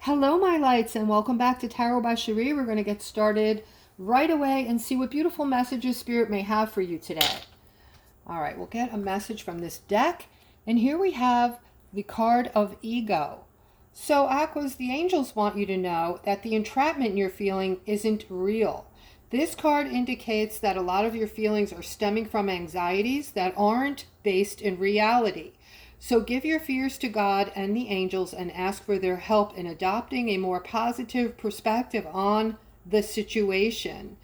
Hello, my lights, and welcome back to Tarot by Cherie. We're going to get started right away and see what beautiful messages Spirit may have for you today. All right, we'll get a message from this deck. And here we have the card of Ego. So, Aquas, the angels want you to know that the entrapment you're feeling isn't real. This card indicates that a lot of your feelings are stemming from anxieties that aren't based in reality. So give your fears to God and the angels and ask for their help in adopting a more positive perspective on the situation.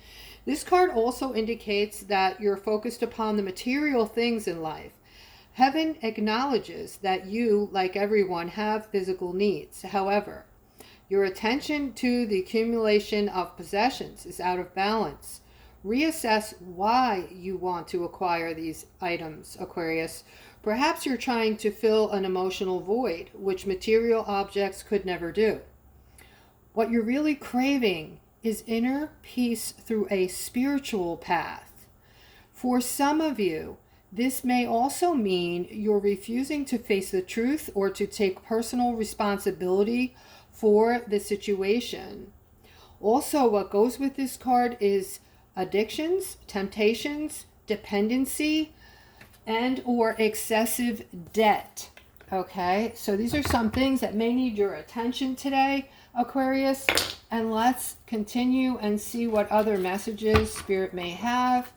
This card also indicates that you're focused upon the material things in life. Heaven acknowledges that you, like everyone, have physical needs. However, your attention to the accumulation of possessions is out of balance. Reassess why you want to acquire these items, Aquarius. Perhaps you're trying to fill an emotional void, which material objects could never do. What you're really craving is inner peace through a spiritual path. For some of you, this may also mean you're refusing to face the truth or to take personal responsibility for the situation. Also, what goes with this card is addictions, temptations, dependency, and or excessive debt. Okay, so these are some things that may need your attention today, Aquarius. And let's continue and see what other messages Spirit may have.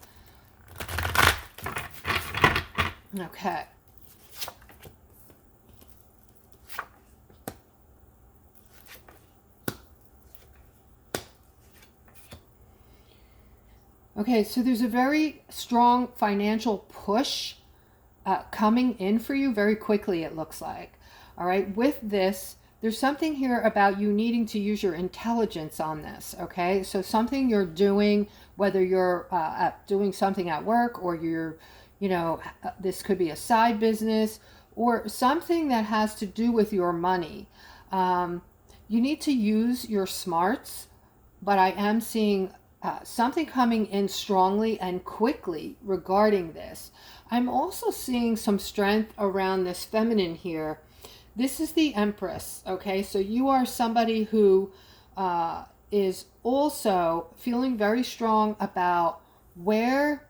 Okay. Okay, so there's a very strong financial push coming in for you very quickly, it looks like. All right, with this, there's something here about you needing to use your intelligence on this, okay? So something you're doing, whether you're doing something at work or you're, this could be a side business or something that has to do with your money. You need to use your smarts, but I am seeing something coming in strongly and quickly regarding this. I'm also seeing some strength around this feminine here. This is the Empress, okay? So you are somebody who is also feeling very strong about where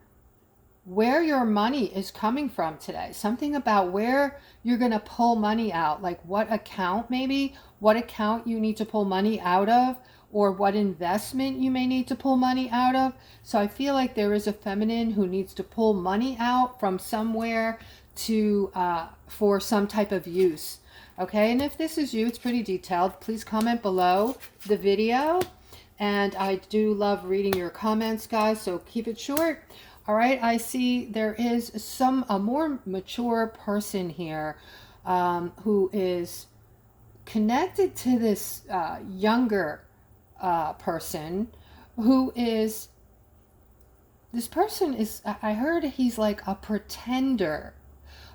your money is coming from today. Something about where you're going to pull money out, like what account maybe, what account you need to pull money out of, or what investment you may need to pull money out of. So I feel like there is a feminine who needs to pull money out from somewhere to for some type of use. Okay, and if this is you, it's pretty detailed. Please comment below the video. And I do love reading your comments, guys, so keep it short. All right, I see there is a more mature person here who is connected to this younger person who is, this person is, I heard he's like a pretender.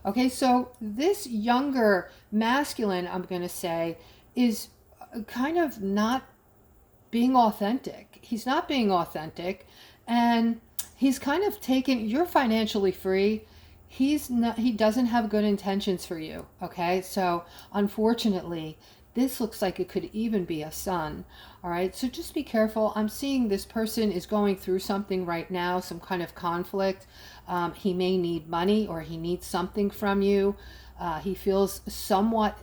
Okay, so this younger masculine, I'm going to say, is kind of not being authentic. He's not being authentic, and he's kind of taken, you're financially free. He doesn't have good intentions for you. Okay, so unfortunately, this looks like it could even be a son. All right, so just be careful. I'm seeing this person is going through something right now, some kind of conflict. He may need money or he needs something from you. He feels somewhat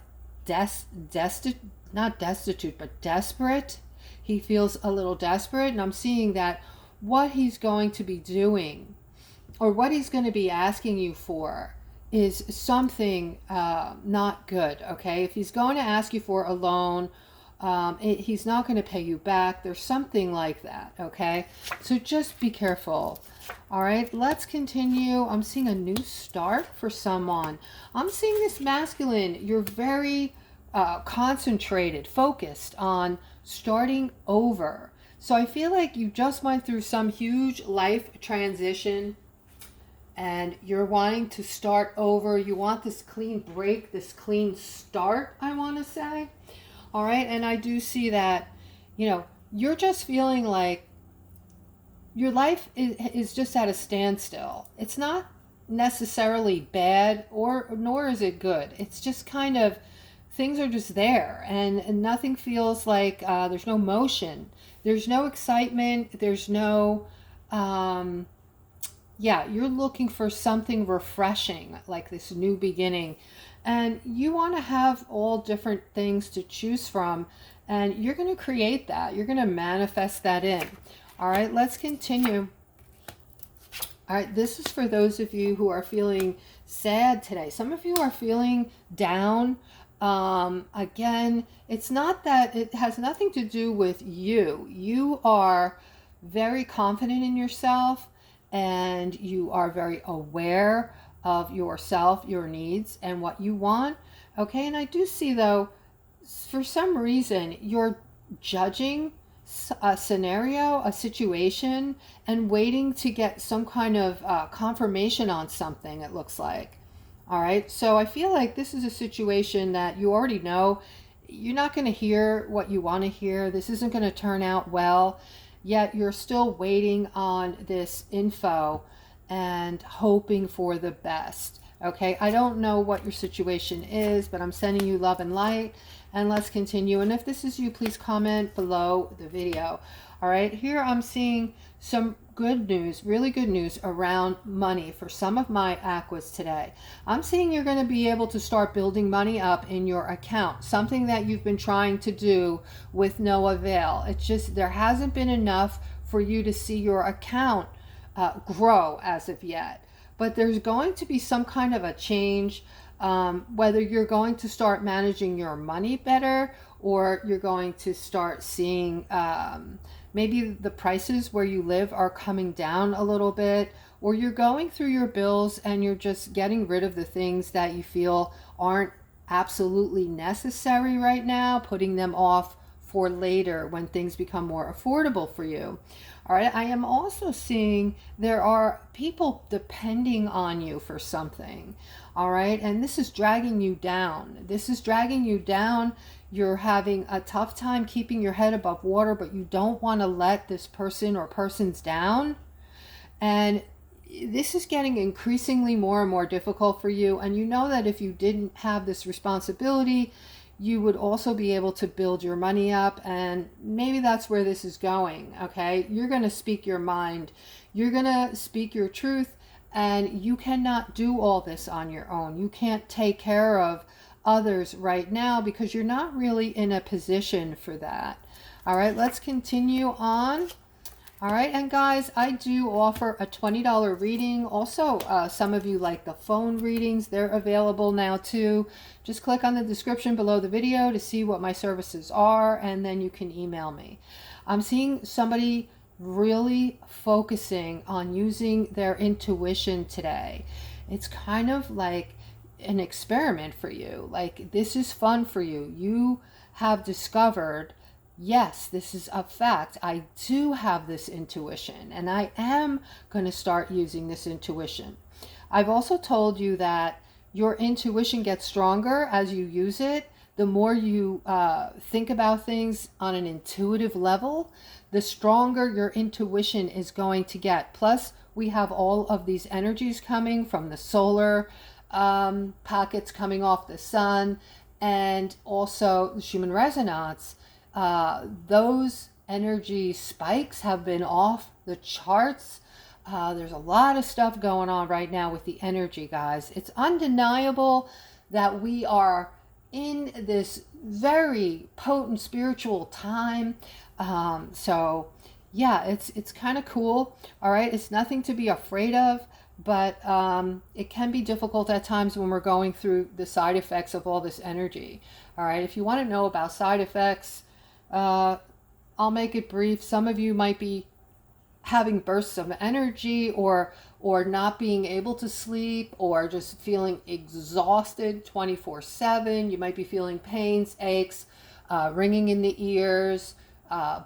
not destitute, but desperate. He feels a little desperate, and I'm seeing that what he's going to be doing or what he's going to be asking you for is something not good, okay? If he's going to ask you for a loan, he's not going to pay you back. There's something like that, okay? So just be careful. All right, let's continue. I'm seeing a new start for someone. I'm seeing this masculine. You're very concentrated, focused on starting over. So I feel like you just went through some huge life transition and you're wanting to start over. You want this clean break, this clean start, I want to say. All right, and I do see that, you're just feeling like your life is just at a standstill. It's not necessarily bad, nor is it good. It's just kind of things are just there, and nothing feels like there's no motion, there's no excitement, there's no yeah, you're looking for something refreshing, like this new beginning. And you want to have all different things to choose from. And you're going to create that. You're going to manifest that in. All right, let's continue. All right, this is for those of you who are feeling sad today. Some of you are feeling down. Again, it's not that, it has nothing to do with you. You are very confident in yourself, and you are very aware of yourself, your needs, and what you want. Okay, and I do see, though, for some reason, you're judging a scenario, a situation, and waiting to get some kind of confirmation on something, it looks like. All right, so I feel like this is a situation that you already know. You're not going to hear what you want to hear. This isn't going to turn out well. Yet you're still waiting on this info and hoping for the best. Okay, I don't know what your situation is, but I'm sending you love and light. And let's continue. And if this is you, please comment below the video. All right, here I'm seeing some good news, really good news around money for some of my aquas today. I'm seeing you're going to be able to start building money up in your account, something that you've been trying to do with no avail. It's just there hasn't been enough for you to see your account grow as of yet. But there's going to be some kind of a change, whether you're going to start managing your money better, or you're going to start seeing maybe the prices where you live are coming down a little bit, or you're going through your bills and you're just getting rid of the things that you feel aren't absolutely necessary right now, putting them off for later when things become more affordable for you. All right, I am also seeing there are people depending on you for something. All right, and this is dragging you down. This is dragging you down. You're having a tough time keeping your head above water, but you don't want to let this person or persons down. And this is getting increasingly more and more difficult for you. And you know that if you didn't have this responsibility, you would also be able to build your money up, and maybe that's where this is going. Okay, you're going to speak your mind, you're going to speak your truth, and you cannot do all this on your own. You can't take care of others right now because you're not really in a position for that. All right, let's continue on. All right, and guys, I do offer a $20 reading. Also, some of you like the phone readings. They're available now too. Just click on the description below the video to see what my services are, and then you can email me. I'm seeing somebody really focusing on using their intuition today. It's kind of like an experiment for you. Like, this is fun for you. You have discovered, yes, this is a fact. I do have this intuition, and I am going to start using this intuition. I've also told you that your intuition gets stronger as you use it. The more you think about things on an intuitive level, the stronger your intuition is going to get. Plus, we have all of these energies coming from the solar pockets coming off the sun, and also the Schumann resonance. Those energy spikes have been off the charts. There's a lot of stuff going on right now with the energy, guys. It's undeniable that we are in this very potent spiritual time. So yeah, it's kind of cool. All right, it's nothing to be afraid of, but it can be difficult at times when we're going through the side effects of all this energy. All right, if you want to know about side effects, I'll make it brief. Some of you might be having bursts of energy, or not being able to sleep, or just feeling exhausted 24/7. You might be feeling pains, aches, ringing in the ears,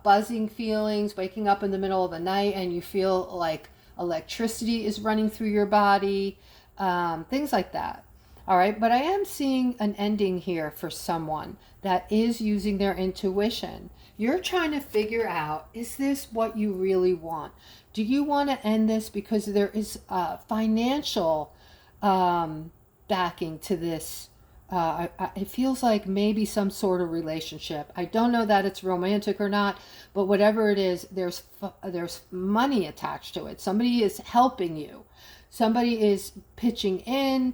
buzzing feelings, waking up in the middle of the night and you feel like electricity is running through your body, things like that. All right, but I am seeing an ending here for someone that is using their intuition. You're trying to figure out, is this what you really want? Do you want to end this because there is financial backing to this It feels like maybe some sort of relationship. I don't know that it's romantic or not, but whatever it is, there's money attached to it. Somebody is helping you. Somebody is pitching in,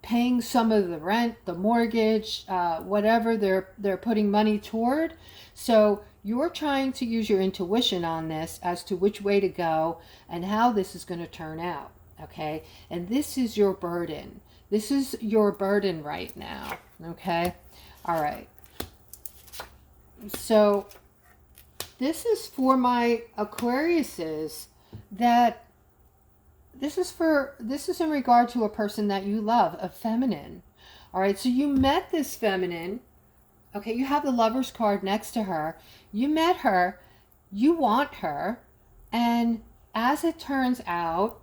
paying some of the rent, the mortgage, whatever they're putting money toward. So you're trying to use your intuition on this as to which way to go and how this is going to turn out. Okay, and this is your burden. This is your burden right now. Okay, all right. So this is for my Aquariuses, that this is in regard to a person that you love, a feminine. All right, so you met this feminine. Okay, you have the Lover's card next to her. You met her, you want her, and as it turns out,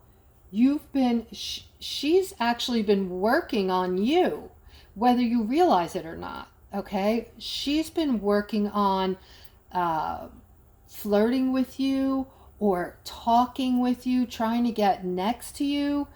she's actually been working on you, whether you realize it or not. Okay, she's been working on flirting with you or talking with you, trying to get next to you.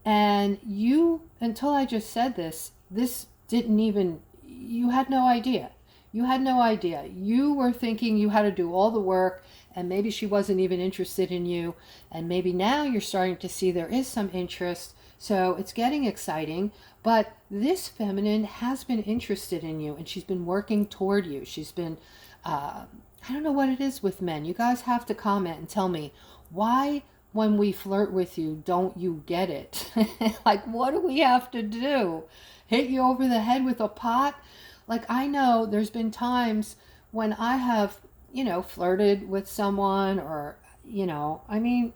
And you, until I just said this didn't even, you had no idea. You had no idea. You were thinking you had to do all the work, and maybe she wasn't even interested in you. And maybe now you're starting to see there is some interest. So it's getting exciting. But this feminine has been interested in you, and she's been working toward you. She's been, I don't know what it is with men. You guys have to comment and tell me why, when we flirt with you, don't you get it? Like, what do we have to do? Hit you over the head with a pot? Like, I know there's been times when I have, flirted with someone, or, I mean,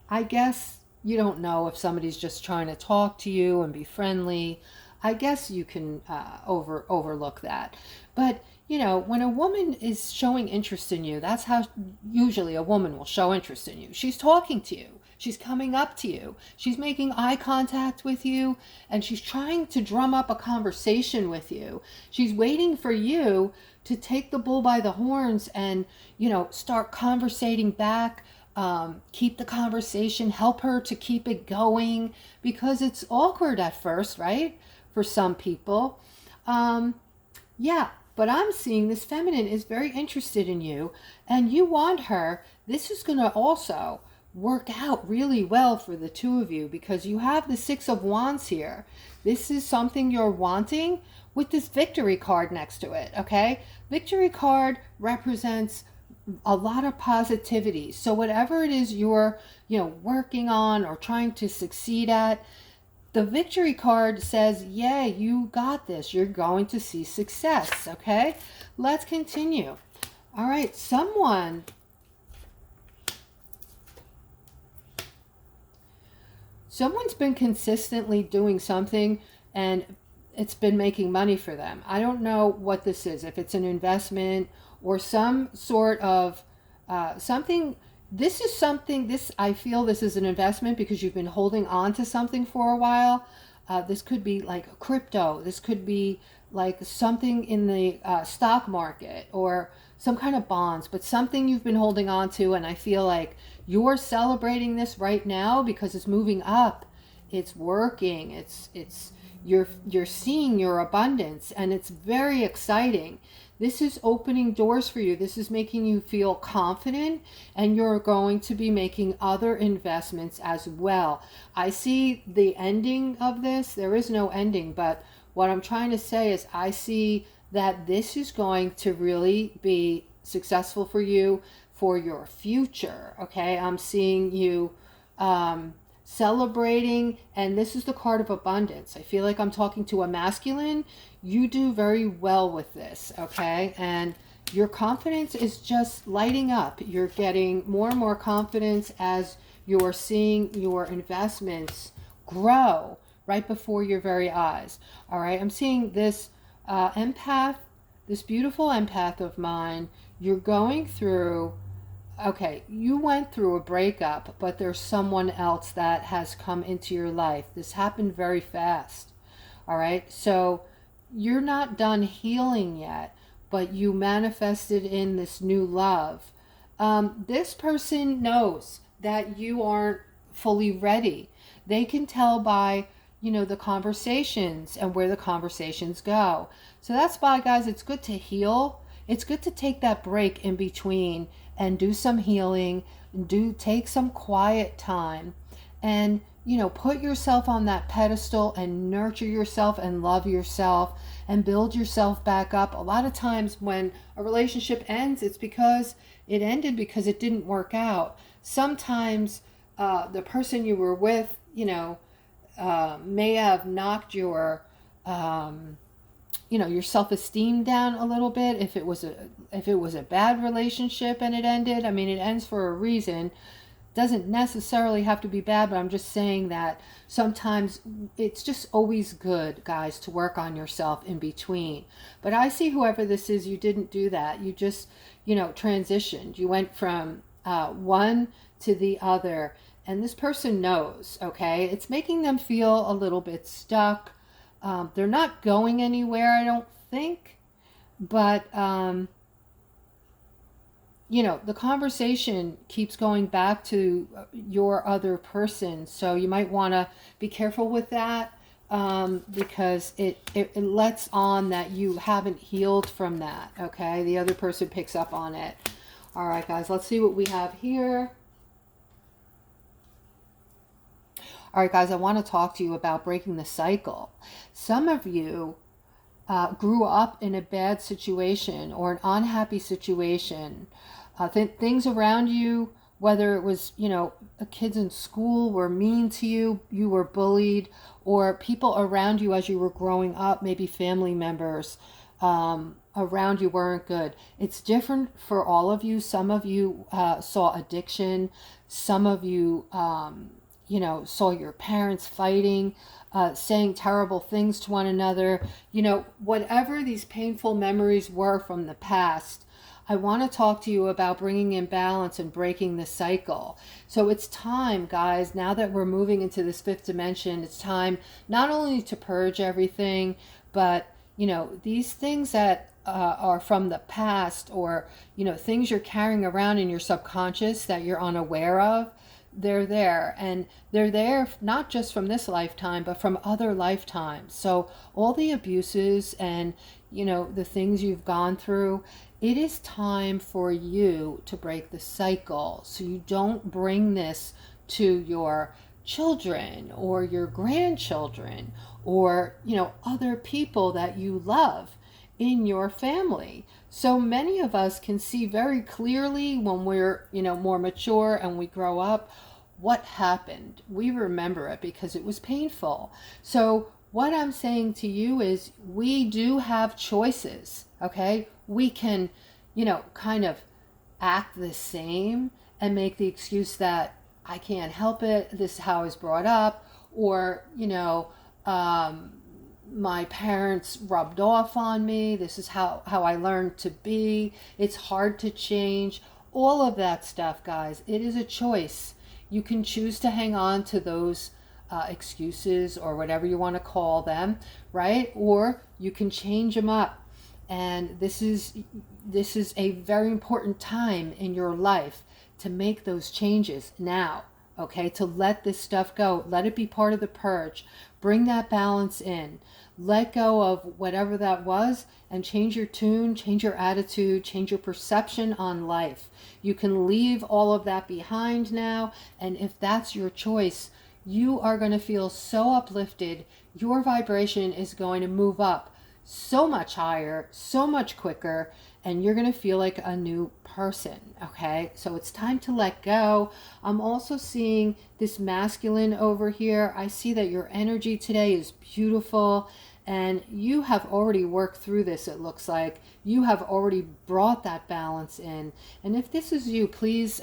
I guess you don't know if somebody's just trying to talk to you and be friendly. I guess you can overlook that. But, when a woman is showing interest in you, that's how usually a woman will show interest in you. She's talking to you. She's coming up to you. She's making eye contact with you, and she's trying to drum up a conversation with you. She's waiting for you to take the bull by the horns and, start conversating back. Keep the conversation, help her to keep it going, because it's awkward at first, right? For some people. Yeah, but I'm seeing this feminine is very interested in you, and you want her. This is going to also work out really well for the two of you, because you have the Six of Wands here. This is something you're wanting with this Victory card next to it, okay? Victory card represents a lot of positivity. So whatever it is you're, working on or trying to succeed at, the Victory card says, yeah, you got this. You're going to see success, okay? Let's continue. All right, someone's been consistently doing something, and it's been making money for them. I don't know what this is, if it's an investment or some sort of something. This is something, I feel this is an investment because you've been holding on to something for a while. This could be like crypto. This could be like something in the stock market, or some kind of bonds, but something you've been holding on to. And I feel like you're celebrating this right now because it's moving up. It's working. You're seeing your abundance, and it's very exciting. This is opening doors for you. This is making you feel confident, and you're going to be making other investments as well. I see the ending of this. There is no ending, but what I'm trying to say is I see that this is going to really be successful for you for your future. Okay, I'm seeing you celebrating, and this is the card of abundance. I feel like I'm talking to a masculine. You do very well with this, okay? And your confidence is just lighting up. You're getting more and more confidence as you're seeing your investments grow right before your very eyes. All right, I'm seeing this empath, this beautiful empath of mine. You're going through, okay, you went through a breakup, but there's someone else that has come into your life. This happened very fast. All right, so you're not done healing yet, but you manifested in this new love. This person knows that you aren't fully ready. They can tell by the conversations and where the conversations go. So that's why, guys, it's good to heal. It's good to take that break in between and do some healing, take some quiet time, and put yourself on that pedestal and nurture yourself and love yourself and build yourself back up. A lot of times when a relationship ends, it's because it ended because it didn't work out. Sometimes the person you were with, may have knocked your your self-esteem down a little bit. If it was a bad relationship and it ended, I mean, it ends for a reason. Doesn't necessarily have to be bad, but I'm just saying that sometimes it's just always good, guys, to work on yourself in between. But I see whoever this is, you didn't do that. You just transitioned. You went from one to the other, and this person knows. Okay, it's making them feel a little bit stuck. They're not going anywhere, I don't think, but the conversation keeps going back to your other person. So you might want to be careful with that, because it lets on that you haven't healed from that. Okay, the other person picks up on it. All right, guys, let's see what we have here. All right, guys, I want to talk to you about breaking the cycle. Some of you grew up in a bad situation or an unhappy situation. Things around you, whether it was, kids in school were mean to you, you were bullied, or people around you as you were growing up, maybe family members around you weren't good. It's different for all of you. Some of you saw addiction. Some of you, saw your parents fighting, saying terrible things to one another. Whatever these painful memories were from the past, I want to talk to you about bringing in balance and breaking the cycle. So it's time, guys, now that we're moving into this fifth dimension, it's time not only to purge everything, but, these things that are from the past, or, things you're carrying around in your subconscious that you're unaware of. They're there, and they're there not just from this lifetime, but from other lifetimes. So all the abuses and the things you've gone through, it is time for you to break the cycle, so you don't bring this to your children or your grandchildren, or other people that you love in your family. So many of us can see very clearly when we're more mature and we grow up what happened. We remember it because it was painful. So what I'm saying to you is, we do have choices. Okay, we can kind of act the same and make the excuse that I can't help it, this is how I was brought up, or my parents rubbed off on me, this is how I learned to be, it's hard to change. All of that stuff, guys, it is a choice. You can choose to hang on to those excuses, or whatever you want to call them, right? Or you can change them up. And this is a very important time in your life to make those changes now. Okay, to let this stuff go, let it be part of the purge, bring that balance in, let go of whatever that was, and change your tune, change your attitude, change your perception on life. You can leave all of that behind now, and if that's your choice, you are going to feel so uplifted. Your vibration is going to move up so much higher, so much quicker, and you're going to feel like a new person. Okay, so it's time to let go. I'm also seeing this masculine over here. I see that your energy today is beautiful, and you have already worked through this. It looks like you have already brought that balance in. And if this is you, please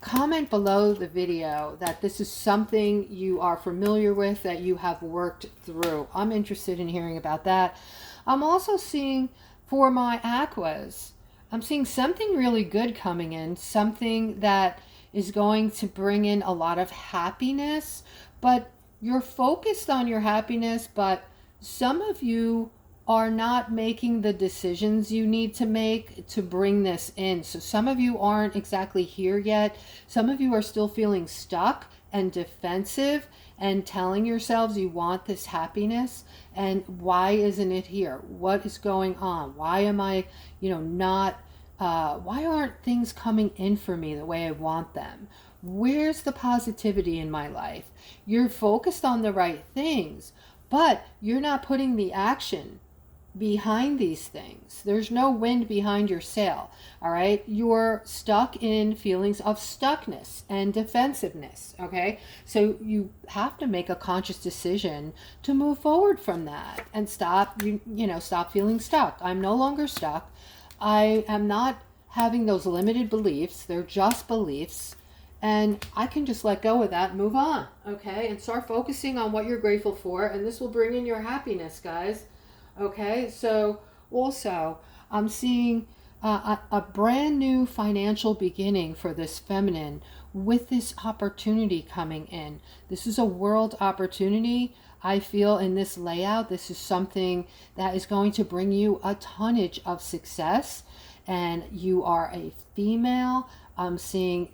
comment below the video that this is something you are familiar with, that you have worked through. I'm interested in hearing about that. I'm also seeing, for my Aquas, I'm seeing something really good coming in, something that is going to bring in a lot of happiness, but you're focused on your happiness, but some of you are not making the decisions you need to make to bring this in. So some of you aren't exactly here yet. Some of you are still feeling stuck. and defensive and telling yourselves you want this happiness, and why isn't it here? What is going on? Why am I, not, why aren't things coming in for me the way I want them? Where's the positivity in my life? You're focused on the right things, but you're not putting the action behind these things. There's no wind behind your sail. All right. You're stuck in feelings of stuckness and defensiveness. Okay. So you have to make a conscious decision to move forward from that and stop, stop feeling stuck. I'm no longer stuck. I am not having those limited beliefs. They're just beliefs. And I can just let go of that and move on. Okay. And start focusing on what you're grateful for. And this will bring in your happiness, guys. Okay, so also I'm seeing a brand new financial beginning for this feminine with this opportunity coming in. This is a world opportunity. I feel in this layout, this is something that is going to bring you a tonnage of success. And you are a female. I'm seeing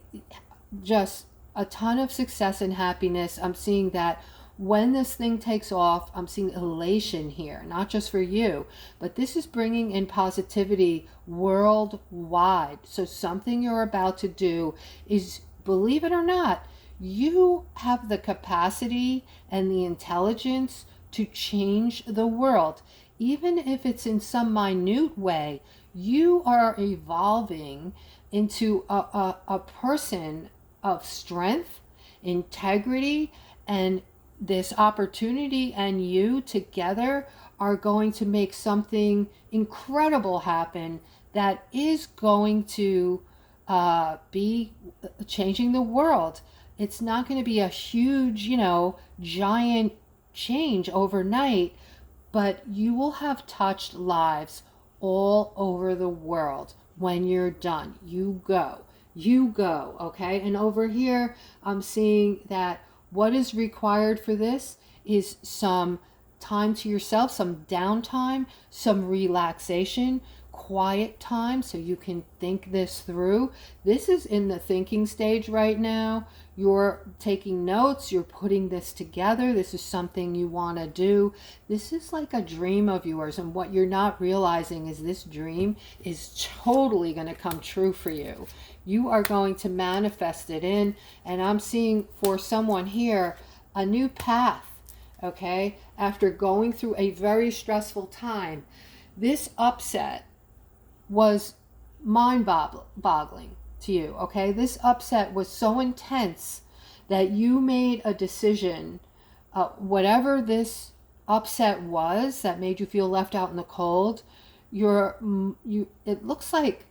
just a ton of success and happiness. I'm seeing that when this thing takes off, I'm seeing elation here, not just for you, but this is bringing in positivity worldwide. So something you're about to do is, believe it or not, you have the capacity and the intelligence to change the world. Even if it's in some minute way, you are evolving into a person of strength, integrity, and this opportunity and you together are going to make something incredible happen that is going to be changing the world. It's not going to be a huge, giant change overnight, but you will have touched lives all over the world. When you're done, you go, okay? And over here, I'm seeing that what is required for this is some time to yourself, some downtime, some relaxation, quiet time so you can think this through. This is in the thinking stage right now. You're taking notes, you're putting this together. This is something you want to do. This is like a dream of yours, and what you're not realizing is this dream is totally going to come true for you. You are going to manifest it in, and I'm seeing for someone here a new path, okay? After going through a very stressful time, this upset was mind-boggling to you, okay? This upset was so intense that you made a decision, whatever this upset was that made you feel left out in the cold. It looks like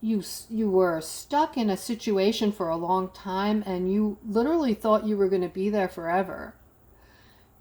you were stuck in a situation for a long time, and you literally thought you were going to be there forever.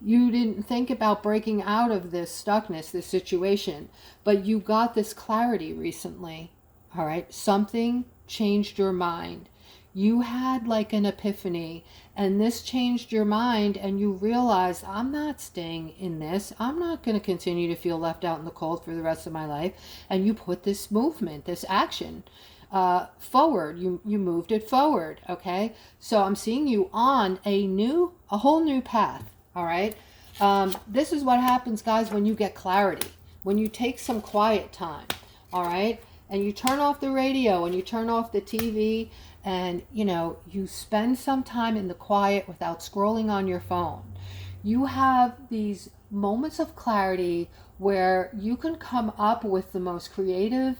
You didn't think about breaking out of this stuckness, this situation, but you got this clarity recently. All right, something changed your mind. You had like an epiphany, and this changed your mind, and you realized, I'm not staying in this. I'm not going to continue to feel left out in the cold for the rest of my life. And you put this movement, this action forward. You moved it forward, okay? So I'm seeing you on a whole new path, all right? This is what happens, guys, when you get clarity, when you take some quiet time, all right? And you turn off the radio and you turn off the TV, and you spend some time in the quiet without scrolling on your phone. You have these moments of clarity where you can come up with the most creative,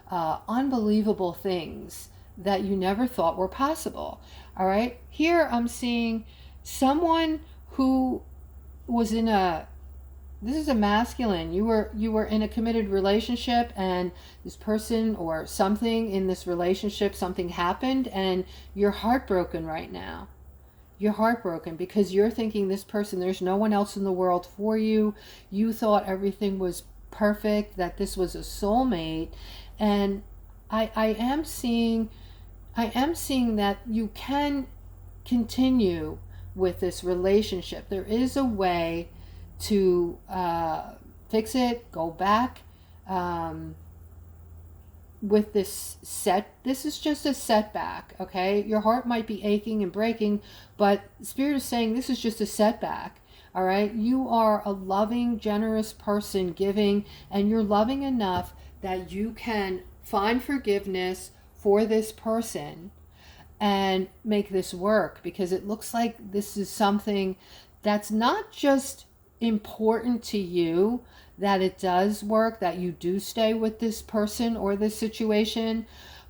unbelievable things that you never thought were possible. All right, here I'm seeing someone who was this is a masculine. You were in a committed relationship, and this person or something in this relationship, something happened, and you're heartbroken right now. You're heartbroken because you're thinking this person, there's no one else in the world for you. You thought everything was perfect, that this was a soulmate. And I am seeing that you can continue with this relationship. There is a way to fix it, go back. with this this is just a setback, okay? Your heart might be aching and breaking, but Spirit is saying this is just a setback, all right? You are a loving, generous person, giving, and you're loving enough that you can find forgiveness for this person and make this work, because it looks like this is something that's not just important to you, that it does work, that you do stay with this person or this situation,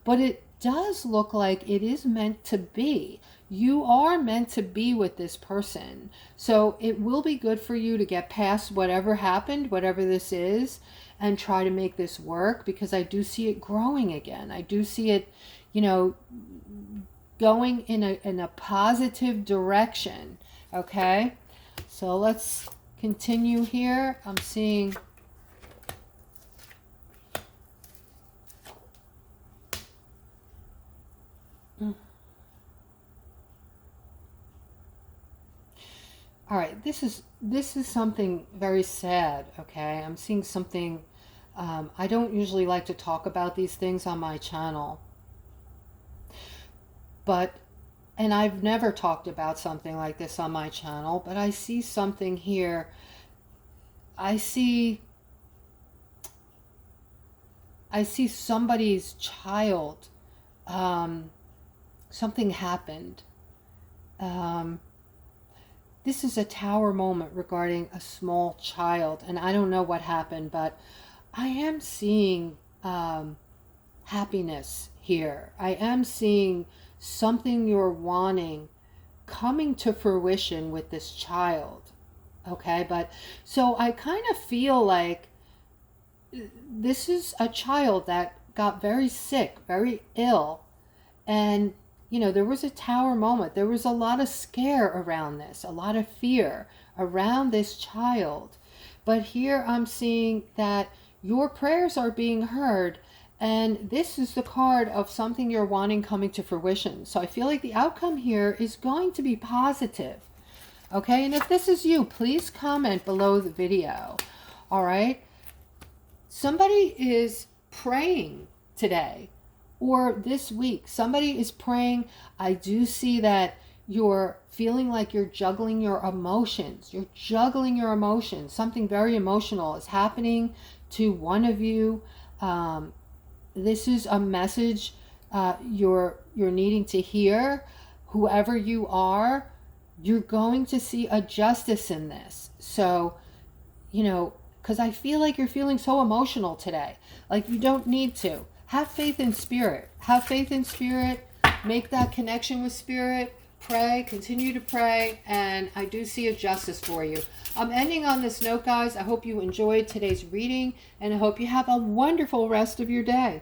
but it does look like it is meant to be. You are meant to be with this person. So it will be good for you to get past whatever happened, whatever this is, and try to make this work, because I do see it growing again. I do see it, you know, going in a positive direction. Okay, so let's continue here. I'm seeing all right, this is something very sad. Okay, I'm seeing something. I don't usually like to talk about these things on my channel, but and I've never talked about something like this on my channel, but I see something here. I see somebody's child. Something happened. This is a tower moment regarding a small child, and I don't know what happened, but I am seeing happiness here. I am seeing something you're wanting coming to fruition with this child. Okay, but so I kind of feel like this is a child that got very sick, very ill, and you know, there was a tower moment. There was a lot of scare around this, a lot of fear around this child. But here I'm seeing that your prayers are being heard, and this is the card of something you're wanting coming to fruition. So I feel like the outcome here is going to be positive. Okay, and if this is you, please comment below the video. All right, somebody is praying today or this week. Somebody is praying. I do see that you're feeling like you're juggling your emotions. You're juggling your emotions. Something very emotional is happening to one of you. This is a message you're needing to hear. Whoever you are, you're going to see a justice in this. So, you know, because I feel like you're feeling so emotional today. Like you don't need to. Have faith in Spirit. Have faith in Spirit. Make that connection with Spirit. Pray. Continue to pray. And I do see a justice for you. I'm ending on this note, guys. I hope you enjoyed today's reading. And I hope you have a wonderful rest of your day.